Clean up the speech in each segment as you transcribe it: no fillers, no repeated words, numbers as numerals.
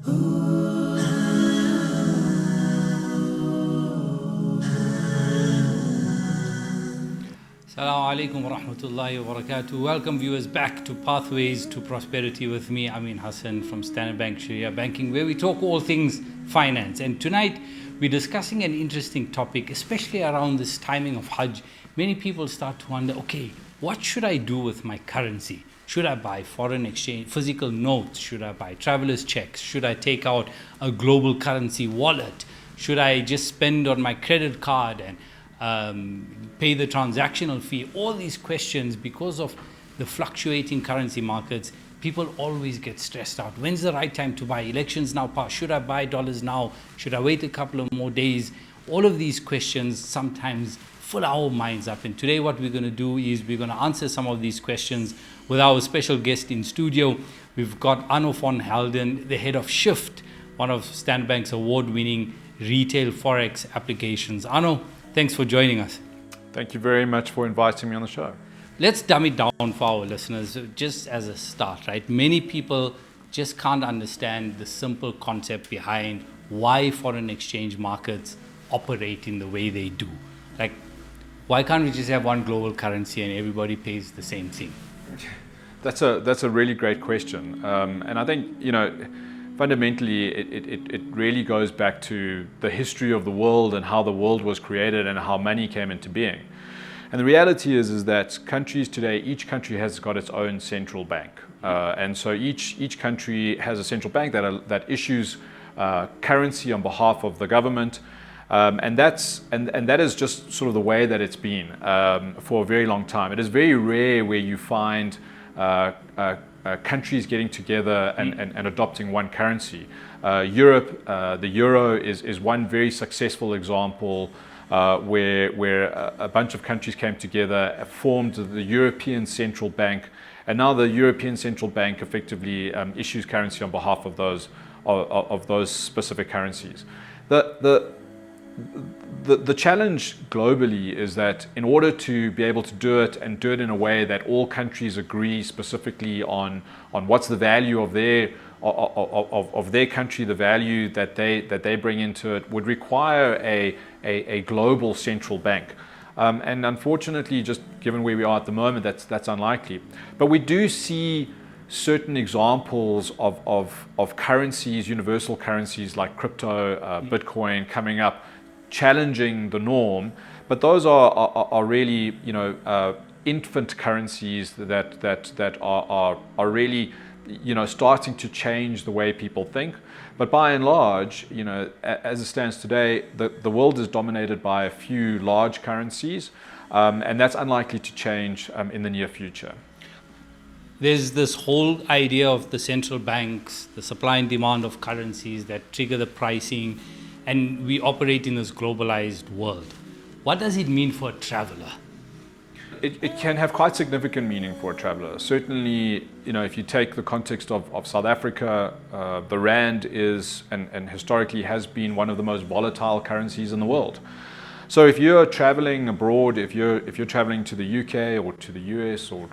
Assalamu alaikum wa rahmatullahi wa barakatuh. Welcome viewers back to Pathways to Prosperity with me, Ameen Hassen from Standard Bank Shariah Banking, where we talk all things finance. And tonight we're discussing an interesting topic, especially around this timing of Hajj. Many people start to wonder, okay, what should I do with my currency? Should I buy foreign exchange, physical notes? Should I buy traveler's checks? Should I take out a global currency wallet? Should I just spend on my credit card and pay the transactional fee? All these questions, because of the fluctuating currency markets, people always get stressed out. When's the right time to buy? Elections now pass. Should I buy dollars now? Should I wait a couple of more days? All of these questions sometimes fill our minds up. And today what we're going to do is we're going to answer some of these questions with our special guest in studio. We've got Arno von Helden, the head of Shyft, one of Standard Bank's award-winning retail forex applications. Arno, thanks for joining us. Thank you very much for inviting me on the show. Let's dumb it down for our listeners, just as a start, right? Many people just can't understand the simple concept behind why foreign exchange markets operate in the way they do. Like, why can't we just have one global currency and everybody pays the same thing? That's a really great question. And I think, fundamentally, it really goes back to the history of the world and how the world was created and how money came into being. And the reality is that countries today, each country has got its own central bank. And so each country has a central bank that issues currency on behalf of the government. And that is just sort of the way that it's been for a very long time. It is very rare where you find countries getting together and adopting one currency. Europe, the euro is one very successful example where a bunch of countries came together, formed the European Central Bank, and now the European Central Bank effectively issues currency on behalf of those specific currencies. The challenge globally is that in order to be able to do it and do it in a way that all countries agree specifically on what's the value of their country, the value that they bring into it, would require a global central bank. And unfortunately, just given where we are at the moment, that's unlikely. But we do see certain examples of currencies, universal currencies like crypto, Bitcoin coming up, challenging the norm, but those are really infant currencies that are really starting to change the way people think. But by and large, as it stands today, the world is dominated by a few large currencies, and that's unlikely to change in the near future. There's this whole idea of the central banks, the supply and demand of currencies that trigger the pricing, and we operate in this globalized world. What does it mean for a traveler? It can have quite significant meaning for a traveler. Certainly, if you take the context of South Africa, the rand is and historically has been one of the most volatile currencies in the world. So if you're traveling abroad, if you're traveling to the UK or to the US or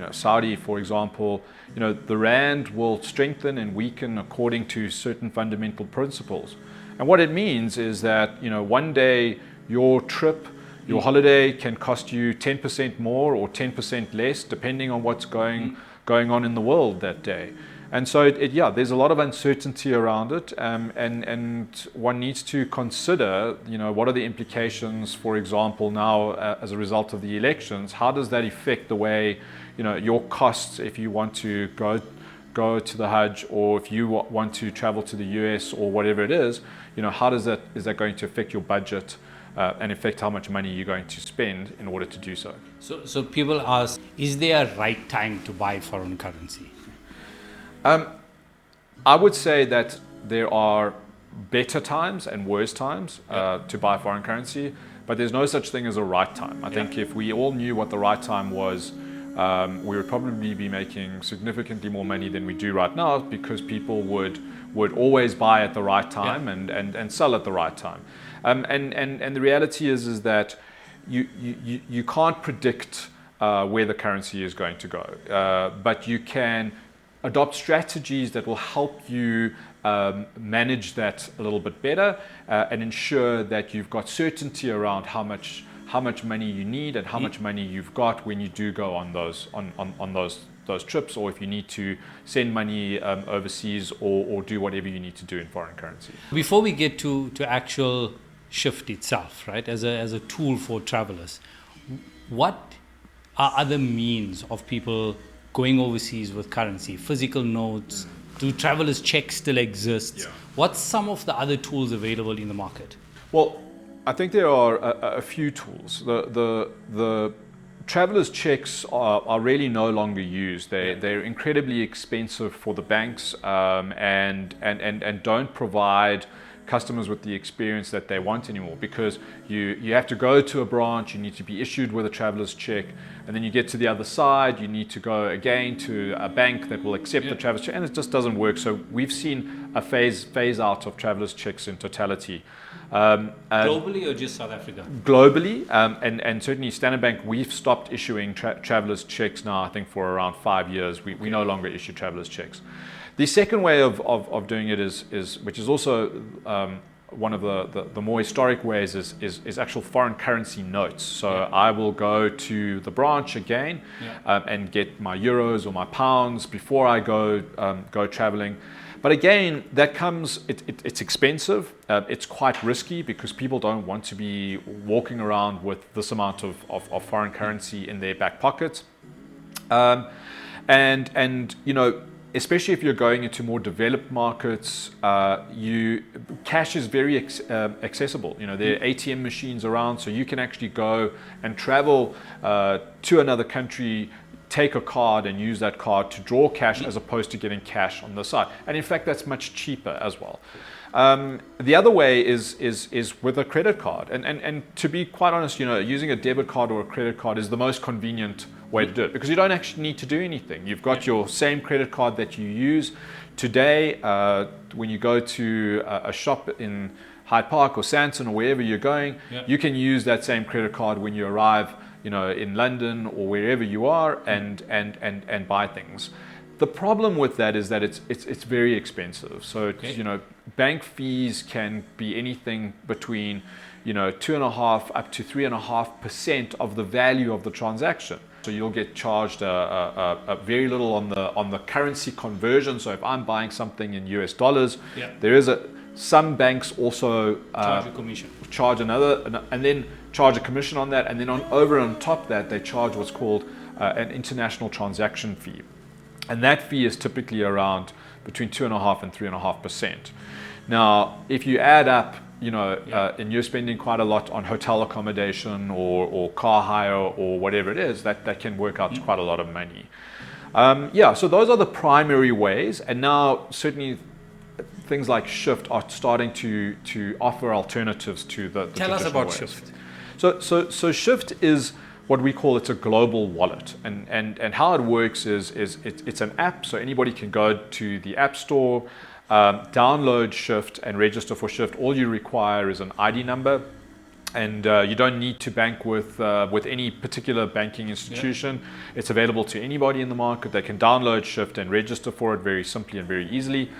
Saudi, for example, the rand will strengthen and weaken according to certain fundamental principles. And what it means is that one day your trip, your holiday can cost you 10% more or 10% less, depending on what's going on in the world that day. And so, there's a lot of uncertainty around it, and one needs to consider, what are the implications, for example, now as a result of the elections. How does that affect the way, your costs if you want to go to the Hajj, or if you want to travel to the US or whatever it is, how is that going to affect your budget and affect how much money you're going to spend in order to do so? So people ask, is there a right time to buy foreign currency? I would say that there are better times and worse times to buy foreign currency, but there's no such thing as a right time. I think if we all knew what the right time was, we would probably be making significantly more money than we do right now, because people would always buy at the right time and sell at the right time. And the reality is that you can't predict where the currency is going to go, but you can adopt strategies that will help you manage that a little bit better and ensure that you've got certainty around how much money you need and how much money you've got when you do go on those trips, or if you need to send money overseas or do whatever you need to do in foreign currency. Before we get to actual Shyft itself, right, as a tool for travelers, what are other means of people going overseas with currency? Physical notes? Do travelers' checks still exist? Yeah. What's some of the other tools available in the market? Well, I think there are a few tools. The travelers' checks are really no longer used. They're incredibly expensive for the banks and don't provide customers with the experience that they want anymore, because you have to go to a branch, you need to be issued with a traveler's check, and then you get to the other side, you need to go again to a bank that will accept the traveler's check, and it just doesn't work. So we've seen a phase out of traveler's checks in totality. Globally or just South Africa? Globally, and certainly Standard Bank, we've stopped issuing traveler's checks now, I think for around 5 years. We no longer issue traveler's checks. The second way of doing it is which is also one of the more historic ways, is actual foreign currency notes. So I will go to the branch again and get my euros or my pounds before I go traveling. But again, that comes, it's expensive, it's quite risky, because people don't want to be walking around with this amount of foreign currency in their back pockets. And you know, especially if you're going into more developed markets, cash is very accessible. You know, there are ATM machines around, so you can actually go and travel to another country, take a card and use that card to draw cash, as opposed to getting cash on the side. And in fact, that's much cheaper as well. The other way is with a credit card. And to be quite honest, you know, using a debit card or a credit card is the most convenient way to do it, because you don't actually need to do anything. You've got your same credit card that you use today. When you go to a shop in Hyde Park or Sandton or wherever you're going, you can use that same credit card when you arrive, you know, in London or wherever you are, and buy things. The problem with that is that it's very expensive. So you know, bank fees can be anything between, you know, 2.5% up to 3.5% of the value of the transaction. So you'll get charged a very little on the currency conversion. So if I'm buying something in US dollars, there is some banks also charge a commission, and then charge a commission on that, and then over on top that they charge what's called an international transaction fee, and that fee is typically around between 2.5% and 3.5%. Now, if you add up, you know, and you're spending quite a lot on hotel accommodation or car hire or whatever it is, that can work out to quite a lot of money. So those are the primary ways, and now certainly things like Shyft are starting to offer alternatives to the Tell us about ways. Shyft. So Shyft is what we call, it's a global wallet, and how it works is it's an app, so anybody can go to the App Store, download Shyft and register for Shyft. All you require is an ID number, and you don't need to bank with any particular banking institution. It's available to anybody in the market. They can download Shyft and register for it very simply and very easily.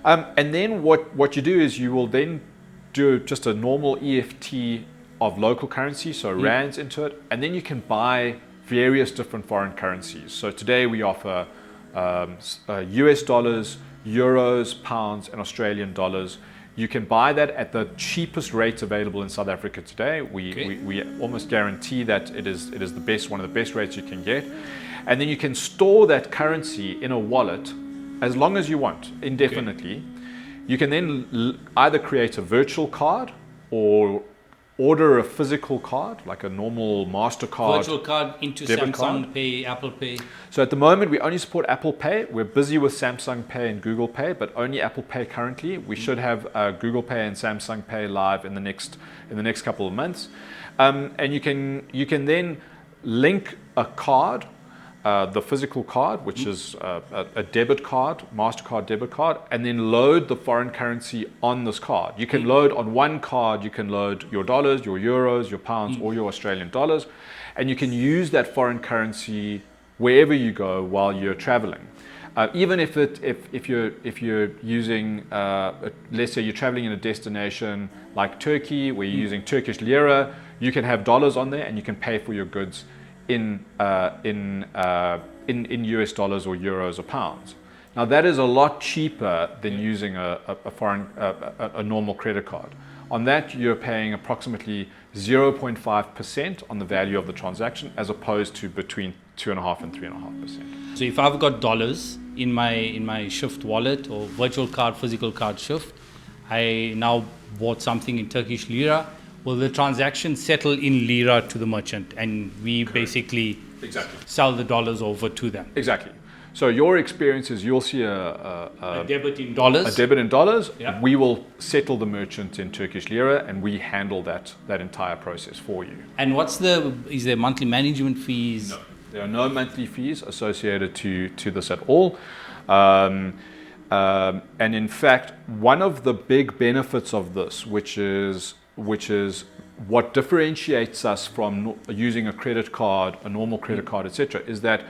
And then what you do is you will then do just a normal EFT of local currency, so rands into it, and then you can buy various different foreign currencies. So today we offer US dollars, euros, pounds, and Australian dollars. You can buy that at the cheapest rates available in South Africa today. We almost guarantee that it is the best, one of the best rates you can get. And then you can store that currency in a wallet as long as you want, indefinitely. You can then either create a virtual card or order a physical card, like a normal MasterCard. Virtual card into Samsung Pay, Apple Pay. So at the moment, we only support Apple Pay. We're busy with Samsung Pay and Google Pay, but only Apple Pay currently. We should have Google Pay and Samsung Pay live in the next couple of months. And you can then link a card, the physical card, which is a debit card, MasterCard debit card, and then load the foreign currency on this card. You can load on one card, you can load your dollars, your euros, your pounds, or your Australian dollars, and you can use that foreign currency wherever you go while you're traveling. Even if you're using, let's say you're traveling in a destination like Turkey, where you're using Turkish lira, you can have dollars on there, and you can pay for your goods in US dollars or euros or pounds. Now that is a lot cheaper than using a normal credit card. On that, you're paying approximately 0.5% on the value of the transaction, as opposed to between 2.5% and 3.5%. So if I've got dollars in my Shyft wallet or virtual card, physical card Shyft, I now bought something in Turkish lira. Will the transaction settle in lira to the merchant, and we basically sell the dollars over to them? Exactly. So your experience is you'll see a debit in dollars. A debit in dollars. Yeah. We will settle the merchant in Turkish lira, and we handle that entire process for you. And is there monthly management fees? No, there are no monthly fees associated to this at all. And in fact, one of the big benefits of this, which is what differentiates us from using a credit card, a normal credit card, etc., is that,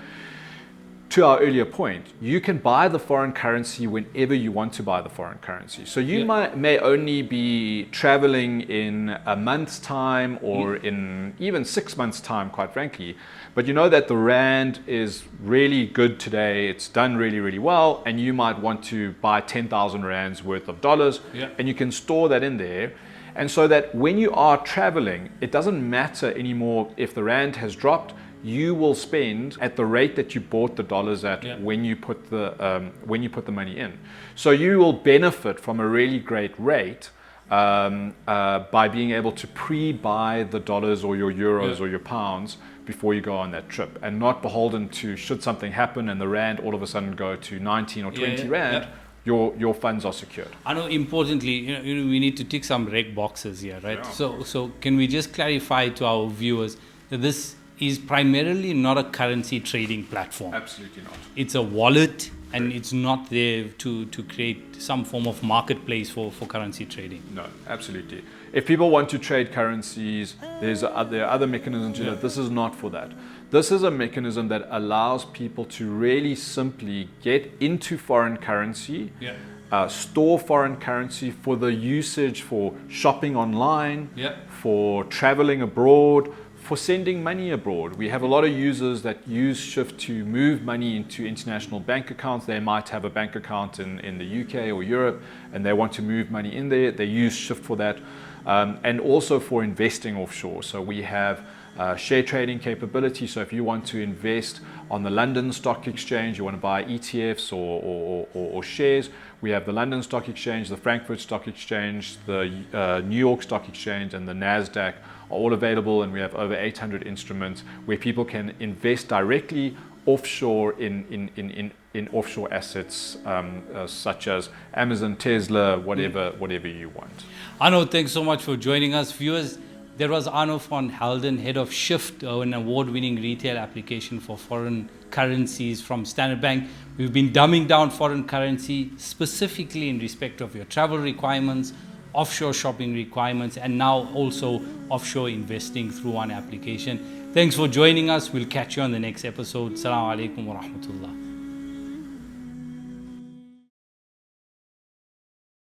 to our earlier point, you can buy the foreign currency whenever you want to buy the foreign currency. So you may only be traveling in a month's time, or in even 6 months' time, quite frankly. But you know that the rand is really good today. It's done really, really well. And you might want to buy 10,000 rands worth of dollars, and you can store that in there. And so that when you are traveling, it doesn't matter anymore if the rand has dropped. You will spend at the rate that you bought the dollars at when you put the money in. So you will benefit from a really great rate by being able to pre-buy the dollars or your euros or your pounds before you go on that trip, and not beholden to, should something happen and the rand all of a sudden go to 19 or 20 rand. Your funds are secured. I know, importantly, we need to tick some reg boxes here, right? Yeah, so can we just clarify to our viewers that this is primarily not a currency trading platform? Absolutely not. It's a wallet, and it's not there to create some form of marketplace for currency trading. No, absolutely. If people want to trade currencies, there are other mechanisms to that. This is not for that. This is a mechanism that allows people to really simply get into foreign currency, store foreign currency for the usage for shopping online, for traveling abroad, for sending money abroad. We have a lot of users that use Shyft to move money into international bank accounts. They might have a bank account in the UK or Europe, and they want to move money in there. They use Shyft for that, and also for investing offshore. So we have share trading capability. So if you want to invest on the London Stock Exchange, you want to buy ETFs or shares, we have the London Stock Exchange, the Frankfurt Stock Exchange, the New York Stock Exchange, and the NASDAQ are all available, and we have over 800 instruments where people can invest directly offshore in offshore assets, such as Amazon, Tesla, whatever you want. Arno, thanks so much for joining us. Viewers, there was Arno von Helden, head of Shyft, an award-winning retail application for foreign currencies from Standard Bank. We've been dumbing down foreign currency specifically in respect of your travel requirements, offshore shopping requirements, and now also offshore investing through one application. Thanks for joining us. We'll catch you on the next episode. Assalamu alaikum wa rahmatullah.